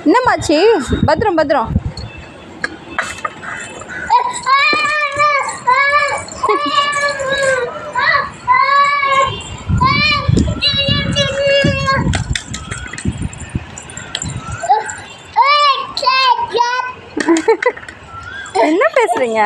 என்னமாச்சு? பத்திரம் பத்திரம். என்ன பேசுறீங்க?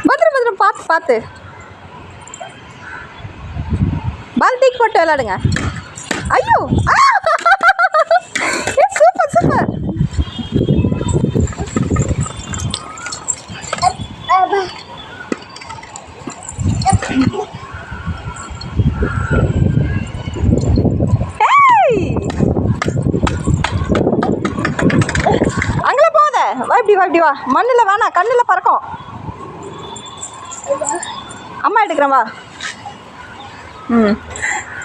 பத்திரம் பத்திரம், பார்த்து பார்த்து. பால் தூக்கி போட்டு விளையாடுங்க. ஐயோ, சூப்பர் சூப்பர். அங்கே போத, வா இப்படி வா, இப்படி வா. மண்ணில் வேணாம், கண்ணில் பறக்கும். அம்மா எடுக்கிறேன் வா. ம்.